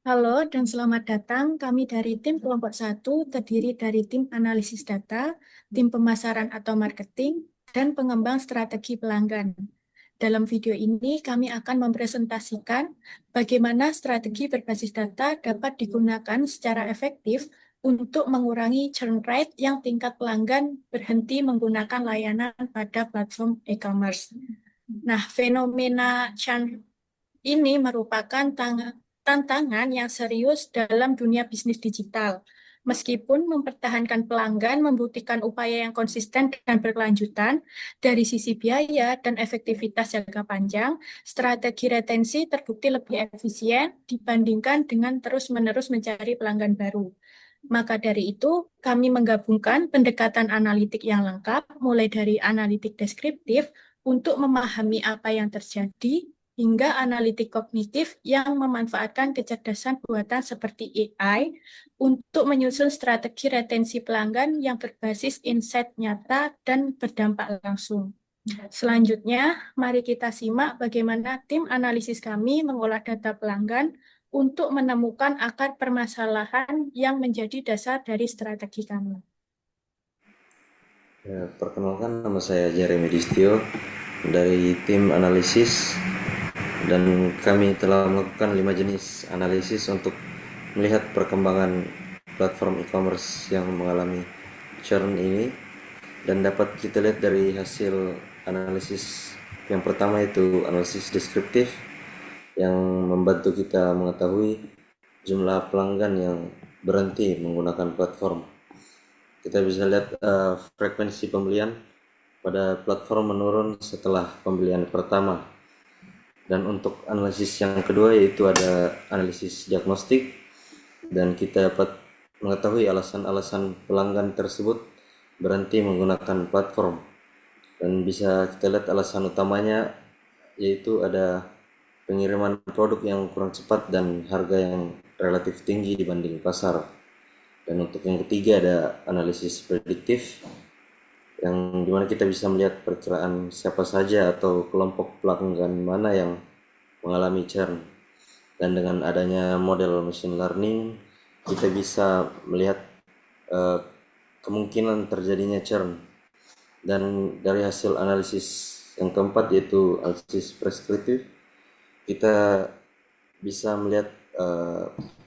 Halo dan selamat datang. Kami dari tim kelompok satu terdiri dari tim analisis data, tim pemasaran atau marketing, dan pengembang strategi pelanggan. Dalam video ini kami akan mempresentasikan bagaimana strategi berbasis data dapat digunakan secara efektif untuk mengurangi churn rate yang tingkat pelanggan berhenti menggunakan layanan pada platform e-commerce. Nah, fenomena churn ini merupakan tantangan yang serius dalam dunia bisnis digital. Meskipun mempertahankan pelanggan membutuhkan upaya yang konsisten dan berkelanjutan, dari sisi biaya dan efektivitas jangka panjang, strategi retensi terbukti lebih efisien dibandingkan dengan terus-menerus mencari pelanggan baru. Maka dari itu, kami menggabungkan pendekatan analitik yang lengkap, mulai dari analitik deskriptif untuk memahami apa yang terjadi, hingga analitik kognitif yang memanfaatkan kecerdasan buatan seperti AI untuk menyusun strategi retensi pelanggan yang berbasis insight nyata dan berdampak langsung. Selanjutnya, mari kita simak bagaimana tim analisis kami mengolah data pelanggan untuk menemukan akar permasalahan yang menjadi dasar dari strategi kami. Ya, perkenalkan nama saya Jeremy Distio dari tim analisis dan kami telah melakukan 5 jenis analisis untuk melihat perkembangan platform e-commerce yang mengalami churn ini dan dapat kita lihat dari hasil analisis yang pertama itu analisis deskriptif yang membantu kita mengetahui jumlah pelanggan yang berhenti menggunakan platform. Kita bisa lihat frekuensi pembelian pada platform menurun setelah pembelian pertama. Dan untuk analisis yang kedua yaitu ada analisis diagnostik dan kita dapat mengetahui alasan-alasan pelanggan tersebut berhenti menggunakan platform. Dan bisa kita lihat alasan utamanya yaitu ada pengiriman produk yang kurang cepat dan harga yang relatif tinggi dibanding pasar. Dan untuk yang ketiga ada analisis prediktif yang dimana kita bisa melihat perkiraan siapa saja atau kelompok pelanggan mana yang mengalami churn. Dan dengan adanya model machine learning kita bisa melihat uh, kemungkinan terjadinya churn. Dan dari hasil analisis yang keempat yaitu analisis preskriptif, kita bisa melihat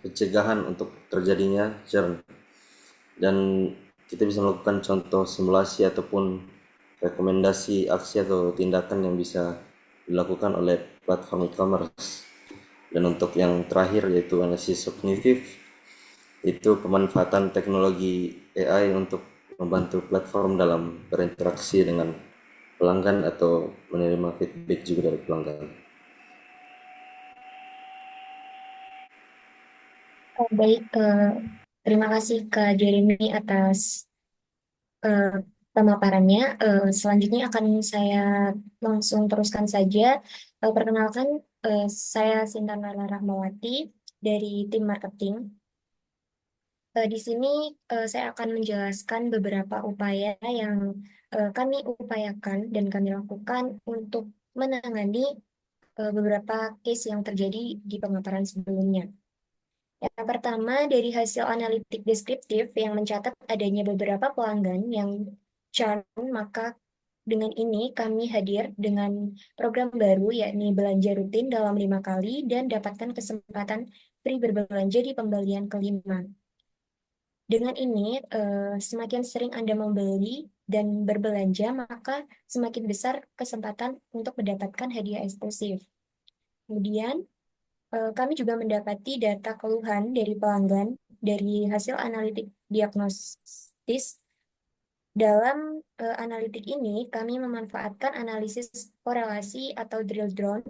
pencegahan untuk terjadinya churn. Dan kita bisa melakukan contoh simulasi ataupun rekomendasi aksi atau tindakan yang bisa dilakukan oleh platform e-commerce. Dan untuk yang terakhir yaitu analisis kognitif, itu pemanfaatan teknologi AI untuk membantu platform dalam berinteraksi dengan pelanggan atau menerima feedback juga dari pelanggan. Baik, terima kasih Kak Jeremy atas eh, pemaparannya. Selanjutnya akan saya langsung teruskan saja. Perkenalkan, saya Sinta Nala Rahmawati dari tim marketing. Di sini saya akan menjelaskan beberapa upaya yang kami upayakan dan kami lakukan untuk menangani beberapa case yang terjadi di pemaparan sebelumnya. Yang pertama, dari hasil analitik deskriptif yang mencatat adanya beberapa pelanggan yang churn, maka dengan ini kami hadir dengan program baru yakni belanja rutin dalam 5 kali dan dapatkan kesempatan free berbelanja di pembelian kelima. Dengan ini, semakin sering Anda membeli dan berbelanja, maka semakin besar kesempatan untuk mendapatkan hadiah eksklusif. Kemudian, kami juga mendapati data keluhan dari pelanggan dari hasil analitik diagnostis. Dalam analitik ini, kami memanfaatkan analisis korelasi atau drill down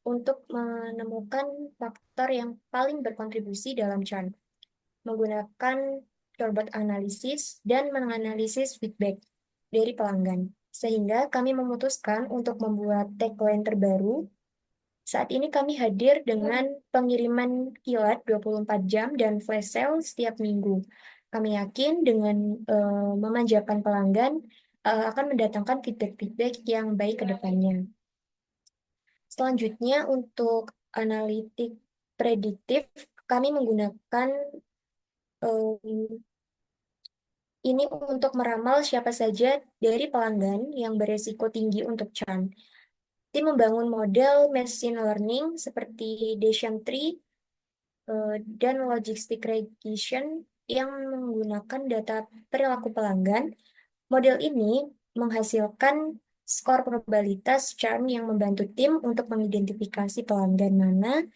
untuk menemukan faktor yang paling berkontribusi dalam churn, menggunakan dashboard analisis dan menganalisis feedback dari pelanggan. Sehingga kami memutuskan untuk membuat tagline terbaru. Saat ini kami hadir dengan pengiriman kilat 24 jam dan flash sale setiap minggu. Kami yakin dengan memanjakan pelanggan akan mendatangkan feedback-feedback yang baik ke depannya. Selanjutnya untuk analitik prediktif, kami menggunakan ini untuk meramal siapa saja dari pelanggan yang beresiko tinggi untuk CHARM. Tim membangun model machine learning seperti Bayesian Tree dan logistic regression yang menggunakan data perilaku pelanggan. Model ini menghasilkan skor probabilitas CHARM yang membantu tim untuk mengidentifikasi pelanggan mana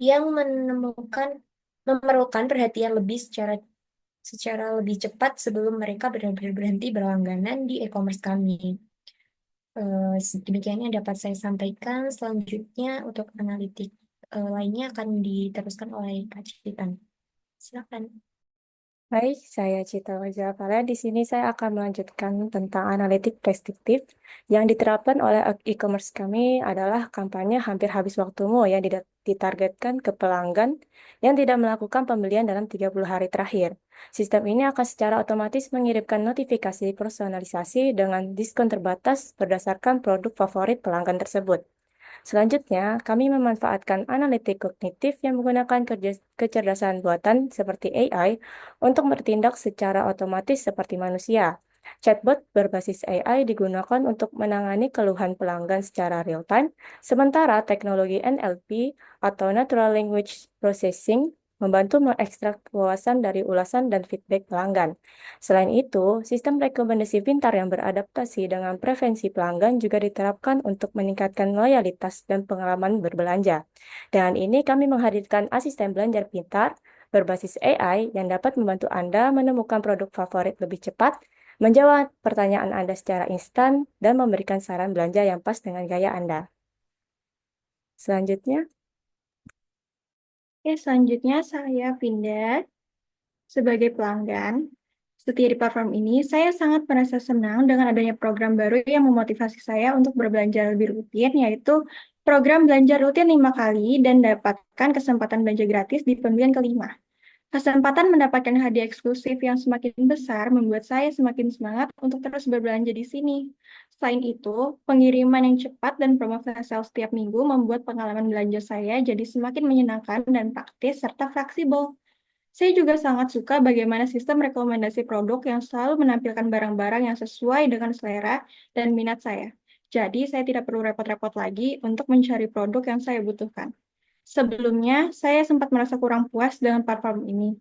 yang memerlukan perhatian lebih secara lebih cepat sebelum mereka benar-benar berhenti berlangganan di e-commerce kami. Demikian yang dapat saya sampaikan. Selanjutnya untuk analitik lainnya akan diteruskan oleh Kak Citan. Silakan. Baik, saya Cita Wajafala. Di sini saya akan melanjutkan tentang analitik preskriptif yang diterapkan oleh e-commerce kami adalah kampanye hampir habis waktumu yang ditargetkan ke pelanggan yang tidak melakukan pembelian dalam 30 hari terakhir. Sistem ini akan secara otomatis mengirimkan notifikasi personalisasi dengan diskon terbatas berdasarkan produk favorit pelanggan tersebut. Selanjutnya, kami memanfaatkan analitik kognitif yang menggunakan kecerdasan buatan seperti AI untuk bertindak secara otomatis seperti manusia. Chatbot berbasis AI digunakan untuk menangani keluhan pelanggan secara real-time, sementara teknologi NLP atau Natural Language Processing membantu mengekstrak wawasan dari ulasan dan feedback pelanggan. Selain itu, sistem rekomendasi pintar yang beradaptasi dengan preferensi pelanggan juga diterapkan untuk meningkatkan loyalitas dan pengalaman berbelanja. Dengan ini, kami menghadirkan asisten belanja pintar berbasis AI yang dapat membantu Anda menemukan produk favorit lebih cepat, menjawab pertanyaan Anda secara instan, dan memberikan saran belanja yang pas dengan gaya Anda. Selanjutnya, Oke, selanjutnya saya Vinda. Sebagai pelanggan setia di platform ini, saya sangat merasa senang dengan adanya program baru yang memotivasi saya untuk berbelanja lebih rutin, yaitu program belanja rutin 5 kali dan dapatkan kesempatan belanja gratis di pembelian kelima. Kesempatan mendapatkan hadiah eksklusif yang semakin besar membuat saya semakin semangat untuk terus berbelanja di sini. Selain itu, pengiriman yang cepat dan promo flash sale setiap minggu membuat pengalaman belanja saya jadi semakin menyenangkan dan praktis serta fleksibel. Saya juga sangat suka bagaimana sistem rekomendasi produk yang selalu menampilkan barang-barang yang sesuai dengan selera dan minat saya. Jadi, saya tidak perlu repot-repot lagi untuk mencari produk yang saya butuhkan. Sebelumnya, saya sempat merasa kurang puas dengan platform ini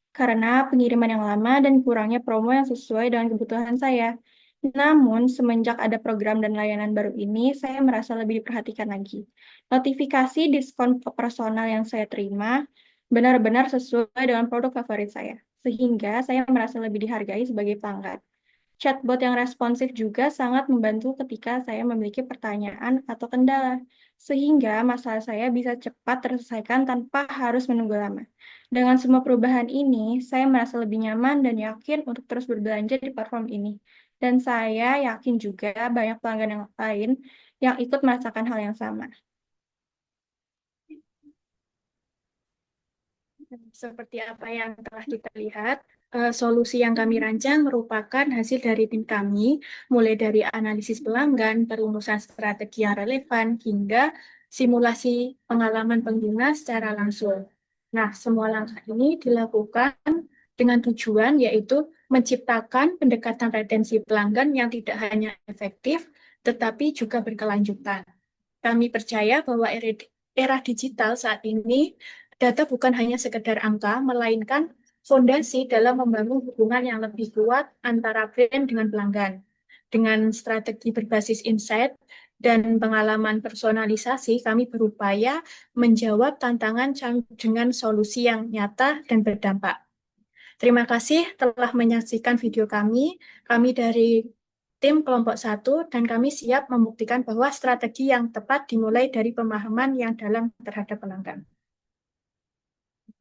karena pengiriman yang lama dan kurangnya promo yang sesuai dengan kebutuhan saya. Namun, semenjak ada program dan layanan baru ini, saya merasa lebih diperhatikan lagi. Notifikasi diskon personal yang saya terima benar-benar sesuai dengan produk favorit saya, sehingga saya merasa lebih dihargai sebagai pelanggan. Chatbot yang responsif juga sangat membantu ketika saya memiliki pertanyaan atau kendala, sehingga masalah saya bisa cepat terselesaikan tanpa harus menunggu lama. Dengan semua perubahan ini, saya merasa lebih nyaman dan yakin untuk terus berbelanja di platform ini. Dan saya yakin juga banyak pelanggan yang lain yang ikut merasakan hal yang sama. Seperti apa yang telah kita lihat, solusi yang kami rancang merupakan hasil dari tim kami, mulai dari analisis pelanggan, perumusan strategi yang relevan, hingga simulasi pengalaman pengguna secara langsung. Nah, semua langkah ini dilakukan dengan tujuan yaitu menciptakan pendekatan retensi pelanggan yang tidak hanya efektif, tetapi juga berkelanjutan. Kami percaya bahwa era digital saat ini data bukan hanya sekedar angka, melainkan fondasi dalam membangun hubungan yang lebih kuat antara brand dengan pelanggan. Dengan strategi berbasis insight dan pengalaman personalisasi, kami berupaya menjawab tantangan dengan solusi yang nyata dan berdampak. Terima kasih telah menyaksikan video kami. Kami dari tim kelompok 1 dan kami siap membuktikan bahwa strategi yang tepat dimulai dari pemahaman yang dalam terhadap pelanggan.